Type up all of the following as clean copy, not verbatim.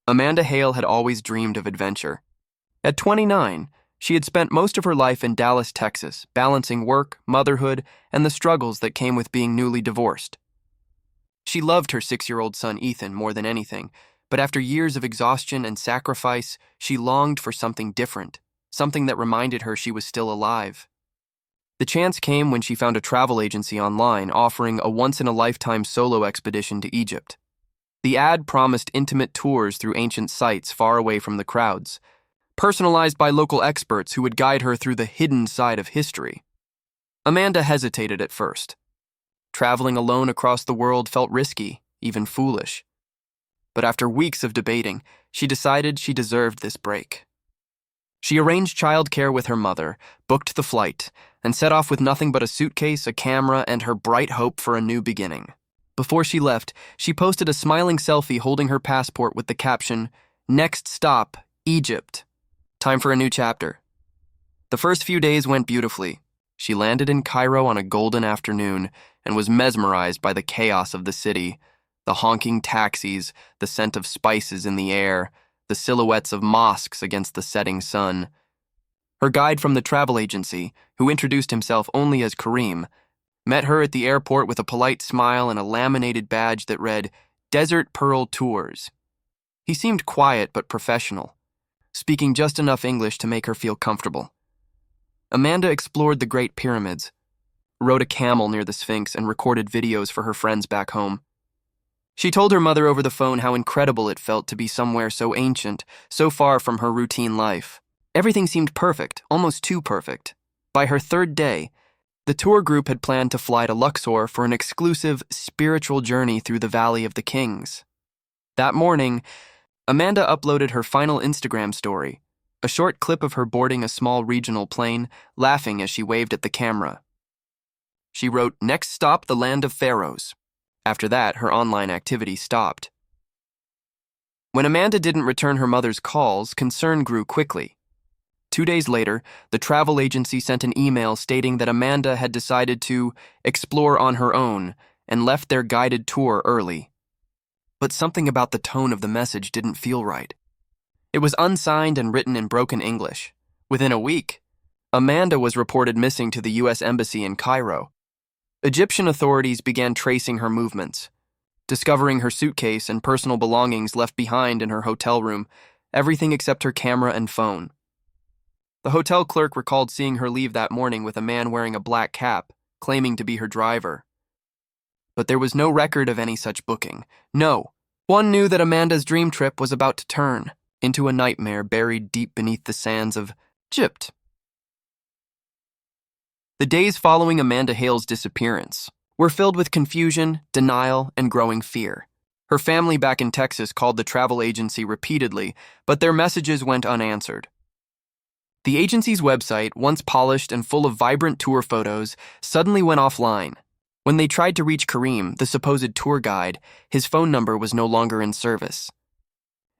Amanda Hale had always dreamed of adventure. At 29, she had spent most of her life in Dallas, Texas, balancing work, motherhood, and the struggles that came with being newly divorced. She loved her 6-year-old son Ethan more than anything, but after years of exhaustion and sacrifice, she longed for something different, something that reminded her she was still alive. The chance came when she found a travel agency online offering a once-in-a-lifetime solo expedition to Egypt. The ad promised intimate tours through ancient sites far away from the crowds, personalized by local experts who would guide her through the hidden side of history. Amanda hesitated at first. Traveling alone across the world felt risky, even foolish. But after weeks of debating, she decided she deserved this break. She arranged childcare with her mother, booked the flight, and set off with nothing but a suitcase, a camera, and her bright hope for a new beginning. Before she left, she posted a smiling selfie holding her passport with the caption, "Next stop, Egypt. Time for a new chapter." The first few days went beautifully. She landed in Cairo on a golden afternoon and was mesmerized by the chaos of the city, the honking taxis, the scent of spices in the air, the silhouettes of mosques against the setting sun. Her guide from the travel agency, who introduced himself only as Kareem, met her at the airport with a polite smile and a laminated badge that read, "Desert Pearl Tours." He seemed quiet but professional, speaking just enough English to make her feel comfortable. Amanda explored the Great Pyramids, rode a camel near the Sphinx, and recorded videos for her friends back home. She told her mother over the phone how incredible it felt to be somewhere so ancient, so far from her routine life. Everything seemed perfect, almost too perfect. By her third day, the tour group had planned to fly to Luxor for an exclusive spiritual journey through the Valley of the Kings. That morning, Amanda uploaded her final Instagram story, a short clip of her boarding a small regional plane, laughing as she waved at the camera. She wrote, "Next stop, the land of pharaohs." After that, her online activity stopped. When Amanda didn't return her mother's calls, concern grew quickly. 2 days later, the travel agency sent an email stating that Amanda had decided to explore on her own and left their guided tour early. But something about the tone of the message didn't feel right. It was unsigned and written in broken English. Within a week, Amanda was reported missing to the U.S. Embassy in Cairo. Egyptian authorities began tracing her movements, discovering her suitcase and personal belongings left behind in her hotel room, everything except her camera and phone. The hotel clerk recalled seeing her leave that morning with a man wearing a black cap, claiming to be her driver. But there was no record of any such booking. No, one knew that Amanda's dream trip was about to turn into a nightmare buried deep beneath the sands of Egypt. The days following Amanda Hale's disappearance were filled with confusion, denial, and growing fear. Her family back in Texas called the travel agency repeatedly, but their messages went unanswered. The agency's website, once polished and full of vibrant tour photos, suddenly went offline. When they tried to reach Kareem, the supposed tour guide, his phone number was no longer in service.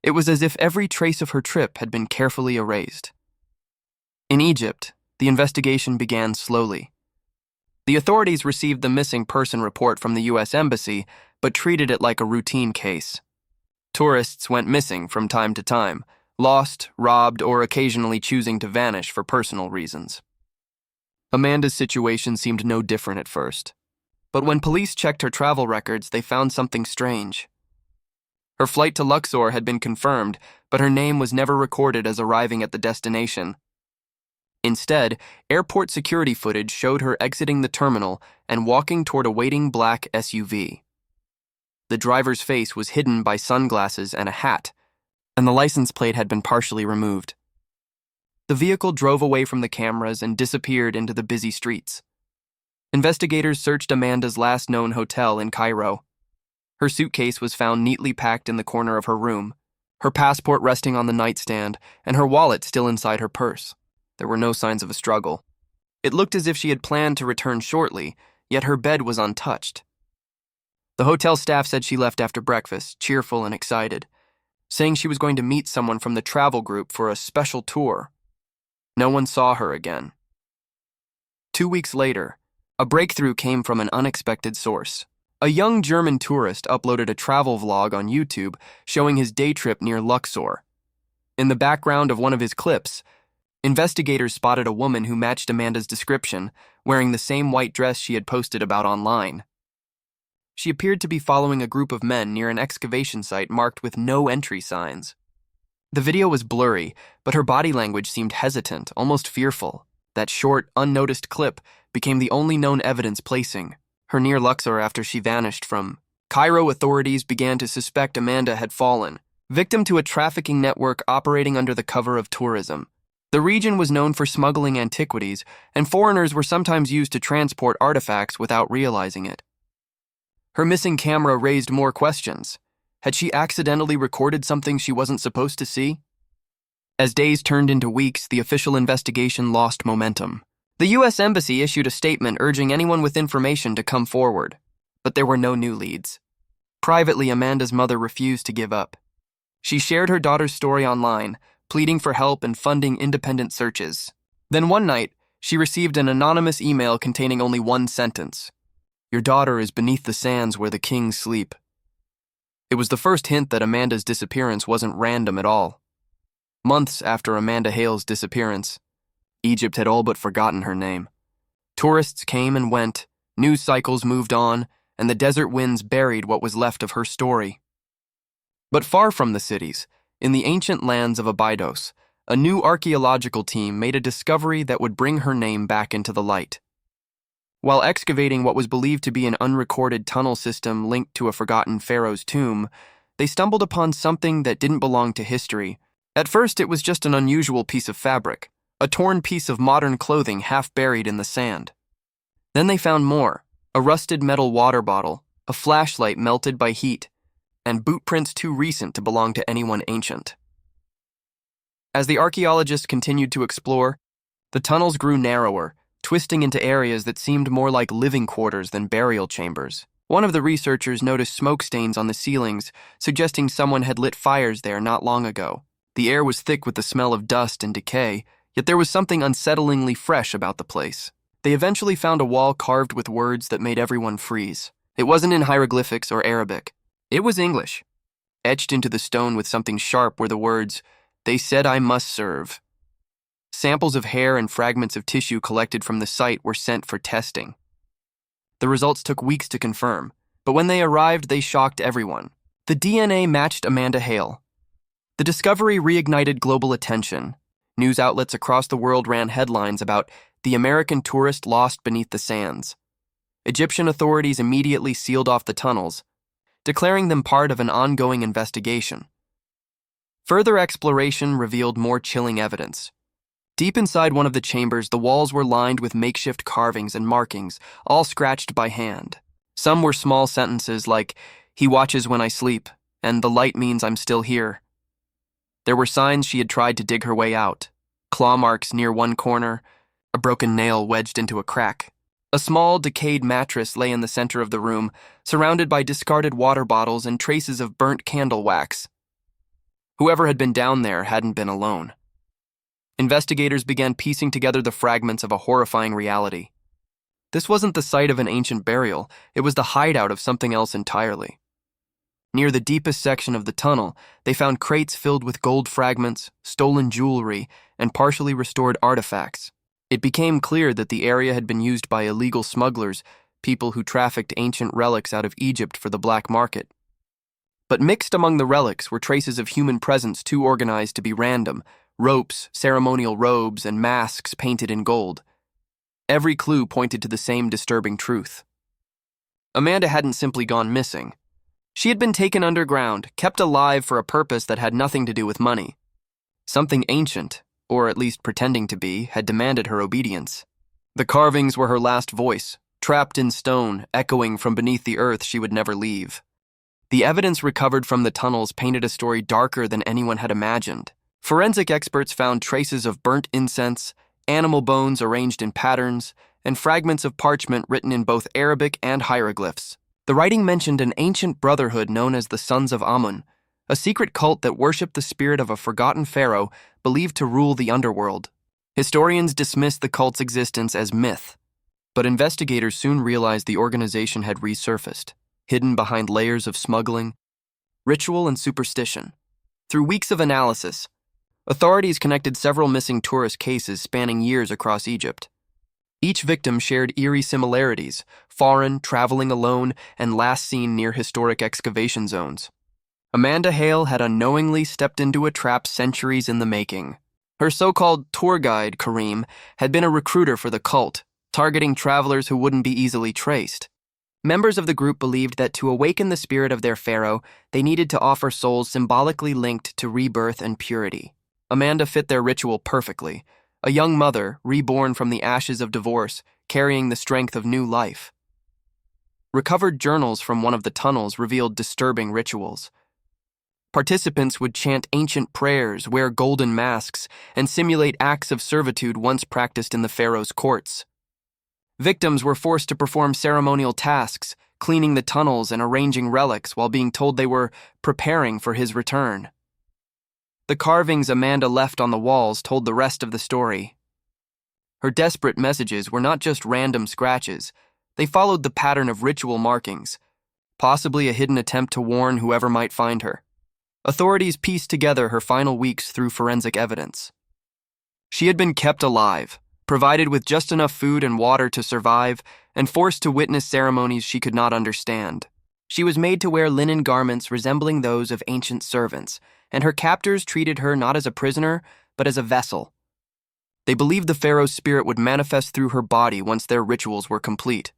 It was as if every trace of her trip had been carefully erased. In Egypt, the investigation began slowly. The authorities received the missing person report from the U.S. Embassy, but treated it like a routine case. Tourists went missing from time to time, lost, robbed, or occasionally choosing to vanish for personal reasons. Amanda's situation seemed no different at first. But when police checked her travel records, they found something strange. Her flight to Luxor had been confirmed, but her name was never recorded as arriving at the destination. Instead, airport security footage showed her exiting the terminal and walking toward a waiting black SUV. The driver's face was hidden by sunglasses and a hat, and the license plate had been partially removed. The vehicle drove away from the cameras and disappeared into the busy streets. Investigators searched Amanda's last known hotel in Cairo. Her suitcase was found neatly packed in the corner of her room, her passport resting on the nightstand, and her wallet still inside her purse. There were no signs of a struggle. It looked as if she had planned to return shortly, yet her bed was untouched. The hotel staff said she left after breakfast, cheerful and excited, saying she was going to meet someone from the travel group for a special tour. No one saw her again. 2 weeks later, a breakthrough came from an unexpected source. A young German tourist uploaded a travel vlog on YouTube showing his day trip near Luxor. In the background of one of his clips, investigators spotted a woman who matched Amanda's description, wearing the same white dress she had posted about online. She appeared to be following a group of men near an excavation site marked with no entry signs. The video was blurry, but her body language seemed hesitant, almost fearful. That short, unnoticed clip became the only known evidence placing her near Luxor after she vanished from. Cairo authorities began to suspect Amanda had fallen, victim to a trafficking network operating under the cover of tourism. The region was known for smuggling antiquities, and foreigners were sometimes used to transport artifacts without realizing it. Her missing camera raised more questions. Had she accidentally recorded something she wasn't supposed to see? As days turned into weeks, the official investigation lost momentum. The U.S. Embassy issued a statement urging anyone with information to come forward, but there were no new leads. Privately, Amanda's mother refused to give up. She shared her daughter's story online, pleading for help and funding independent searches. Then one night, she received an anonymous email containing only one sentence. "Your daughter is beneath the sands where the kings sleep." It was the first hint that Amanda's disappearance wasn't random at all. Months after Amanda Hale's disappearance, Egypt had all but forgotten her name. Tourists came and went, news cycles moved on, and the desert winds buried what was left of her story. But far from the cities, in the ancient lands of Abydos, a new archaeological team made a discovery that would bring her name back into the light. While excavating what was believed to be an unrecorded tunnel system linked to a forgotten pharaoh's tomb, they stumbled upon something that didn't belong to history. At first, it was just an unusual piece of fabric, a torn piece of modern clothing half buried in the sand. Then they found more, a rusted metal water bottle, a flashlight melted by heat, and boot prints too recent to belong to anyone ancient. As the archaeologists continued to explore, the tunnels grew narrower, twisting into areas that seemed more like living quarters than burial chambers. One of the researchers noticed smoke stains on the ceilings, suggesting someone had lit fires there not long ago. The air was thick with the smell of dust and decay, yet there was something unsettlingly fresh about the place. They eventually found a wall carved with words that made everyone freeze. It wasn't in hieroglyphics or Arabic. It was English. Etched into the stone with something sharp were the words, "They said I must serve." Samples of hair and fragments of tissue collected from the site were sent for testing. The results took weeks to confirm, but when they arrived, they shocked everyone. The DNA matched Amanda Hale. The discovery reignited global attention. News outlets across the world ran headlines about the American tourist lost beneath the sands. Egyptian authorities immediately sealed off the tunnels, declaring them part of an ongoing investigation. Further exploration revealed more chilling evidence. Deep inside one of the chambers, the walls were lined with makeshift carvings and markings, all scratched by hand. Some were small sentences like, "He watches when I sleep," and "The light means I'm still here." There were signs she had tried to dig her way out. Claw marks near one corner, a broken nail wedged into a crack. A small, decayed mattress lay in the center of the room, surrounded by discarded water bottles and traces of burnt candle wax. Whoever had been down there hadn't been alone. Investigators began piecing together the fragments of a horrifying reality. This wasn't the site of an ancient burial, it was the hideout of something else entirely. Near the deepest section of the tunnel, they found crates filled with gold fragments, stolen jewelry, and partially restored artifacts. It became clear that the area had been used by illegal smugglers, people who trafficked ancient relics out of Egypt for the black market. But mixed among the relics were traces of human presence too organized to be random: ropes, ceremonial robes, and masks painted in gold. Every clue pointed to the same disturbing truth. Amanda hadn't simply gone missing. She had been taken underground, kept alive for a purpose that had nothing to do with money. Something ancient, or at least pretending to be, had demanded her obedience. The carvings were her last voice, trapped in stone, echoing from beneath the earth she would never leave. The evidence recovered from the tunnels painted a story darker than anyone had imagined. Forensic experts found traces of burnt incense, animal bones arranged in patterns, and fragments of parchment written in both Arabic and hieroglyphs. The writing mentioned an ancient brotherhood known as the Sons of Amun, a secret cult that worshipped the spirit of a forgotten pharaoh believed to rule the underworld. Historians dismissed the cult's existence as myth, but investigators soon realized the organization had resurfaced. hidden behind layers of smuggling, ritual, and superstition. Through weeks of analysis, authorities connected several missing tourist cases spanning years across Egypt. Each victim shared eerie similarities: foreign, traveling alone, and last seen near historic excavation zones. Amanda Hale had unknowingly stepped into a trap centuries in the making. Her so-called tour guide, Kareem, had been a recruiter for the cult, targeting travelers who wouldn't be easily traced. Members of the group believed that to awaken the spirit of their pharaoh, they needed to offer souls symbolically linked to rebirth and purity. Amanda fit their ritual perfectly, a young mother reborn from the ashes of divorce, carrying the strength of new life. Recovered journals from one of the tunnels revealed disturbing rituals. Participants would chant ancient prayers, wear golden masks, and simulate acts of servitude once practiced in the pharaoh's courts. Victims were forced to perform ceremonial tasks, cleaning the tunnels and arranging relics while being told they were preparing for his return. The carvings Amanda left on the walls told the rest of the story. Her desperate messages were not just random scratches. They followed the pattern of ritual markings, possibly a hidden attempt to warn whoever might find her. Authorities pieced together her final weeks through forensic evidence. She had been kept alive, provided with just enough food and water to survive, and forced to witness ceremonies she could not understand. She was made to wear linen garments resembling those of ancient servants, and her captors treated her not as a prisoner, but as a vessel. They believed the pharaoh's spirit would manifest through her body once their rituals were complete.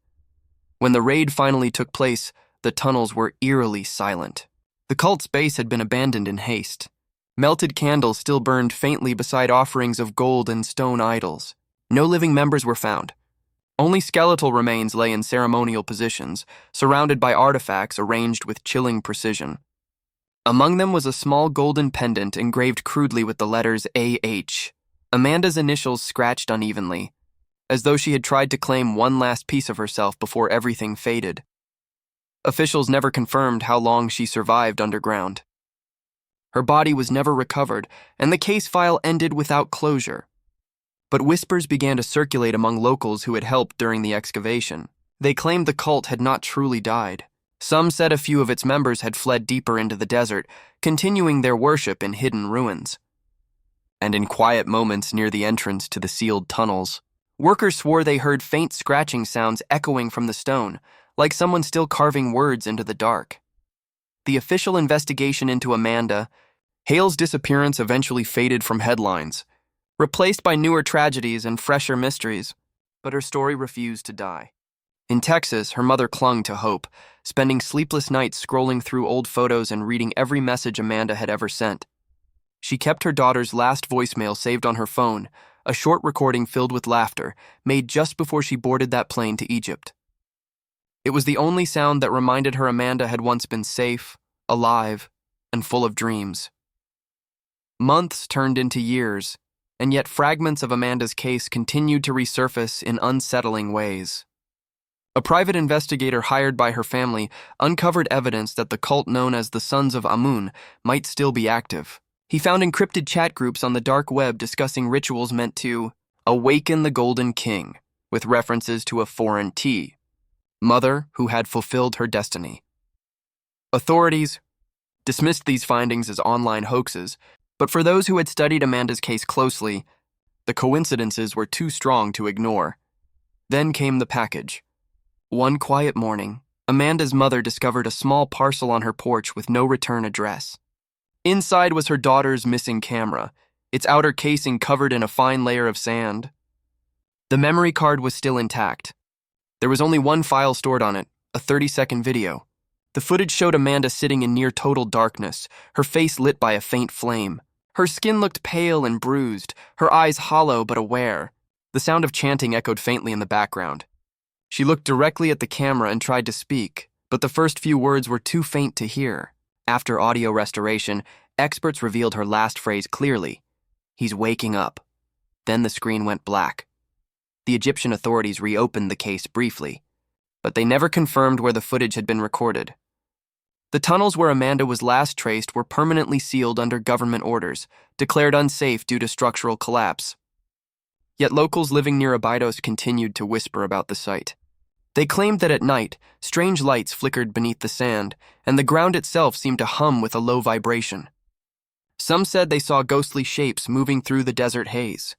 When the raid finally took place, the tunnels were eerily silent. The cult's base had been abandoned in haste. Melted candles still burned faintly beside offerings of gold and stone idols. No living members were found. Only skeletal remains lay in ceremonial positions, surrounded by artifacts arranged with chilling precision. Among them was a small golden pendant engraved crudely with the letters A.H., Amanda's initials scratched unevenly, as though she had tried to claim one last piece of herself before everything faded. Officials never confirmed how long she survived underground. Her body was never recovered, and the case file ended without closure. But whispers began to circulate among locals who had helped during the excavation. They claimed the cult had not truly died. Some said a few of its members had fled deeper into the desert, continuing their worship in hidden ruins. And in quiet moments near the entrance to the sealed tunnels, workers swore they heard faint scratching sounds echoing from the stone, like someone still carving words into the dark. The official investigation into Amanda Hale's disappearance eventually faded from headlines, replaced by newer tragedies and fresher mysteries, but her story refused to die. In Texas, her mother clung to hope, spending sleepless nights scrolling through old photos and reading every message Amanda had ever sent. She kept her daughter's last voicemail saved on her phone, a short recording filled with laughter, made just before she boarded that plane to Egypt. It was the only sound that reminded her Amanda had once been safe, alive, and full of dreams. Months turned into years, and yet fragments of Amanda's case continued to resurface in unsettling ways. A private investigator hired by her family uncovered evidence that the cult known as the Sons of Amun might still be active. He found encrypted chat groups on the dark web discussing rituals meant to awaken the Golden King, with references to a foreign tea, mother who had fulfilled her destiny. Authorities dismissed these findings as online hoaxes, but for those who had studied Amanda's case closely, the coincidences were too strong to ignore. Then came the package. One quiet morning, Amanda's mother discovered a small parcel on her porch with no return address. Inside was her daughter's missing camera, its outer casing covered in a fine layer of sand. The memory card was still intact. There was only one file stored on it, a 30-second video. The footage showed Amanda sitting in near total darkness, her face lit by a faint flame. Her skin looked pale and bruised, her eyes hollow but aware. The sound of chanting echoed faintly in the background. She looked directly at the camera and tried to speak, but the first few words were too faint to hear. After audio restoration, experts revealed her last phrase clearly: "He's waking up." Then the screen went black. The Egyptian authorities reopened the case briefly, but they never confirmed where the footage had been recorded. The tunnels where Amanda was last traced were permanently sealed under government orders, declared unsafe due to structural collapse. Yet locals living near Abydos continued to whisper about the site. They claimed that at night, strange lights flickered beneath the sand, and the ground itself seemed to hum with a low vibration. Some said they saw ghostly shapes moving through the desert haze.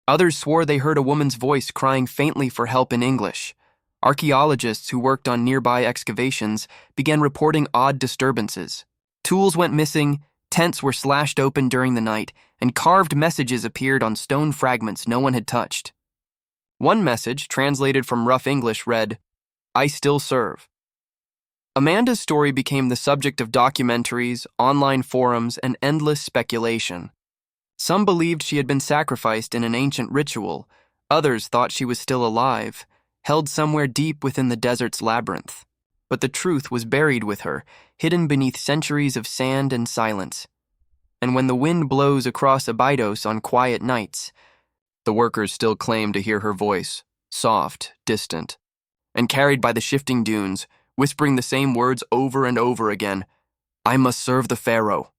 Others swore they heard a woman's voice crying faintly for help in English. Archaeologists who worked on nearby excavations began reporting odd disturbances. Tools went missing, tents were slashed open during the night, and carved messages appeared on stone fragments no one had touched. One message, translated from rough English, read, "I still serve." Amanda's story became the subject of documentaries, online forums, and endless speculation. Some believed she had been sacrificed in an ancient ritual. Others thought she was still alive, held somewhere deep within the desert's labyrinth. But the truth was buried with her, hidden beneath centuries of sand and silence. And when the wind blows across Abydos on quiet nights, the workers still claim to hear her voice, soft, distant, and carried by the shifting dunes, whispering the same words over and over again, "I must serve the Pharaoh."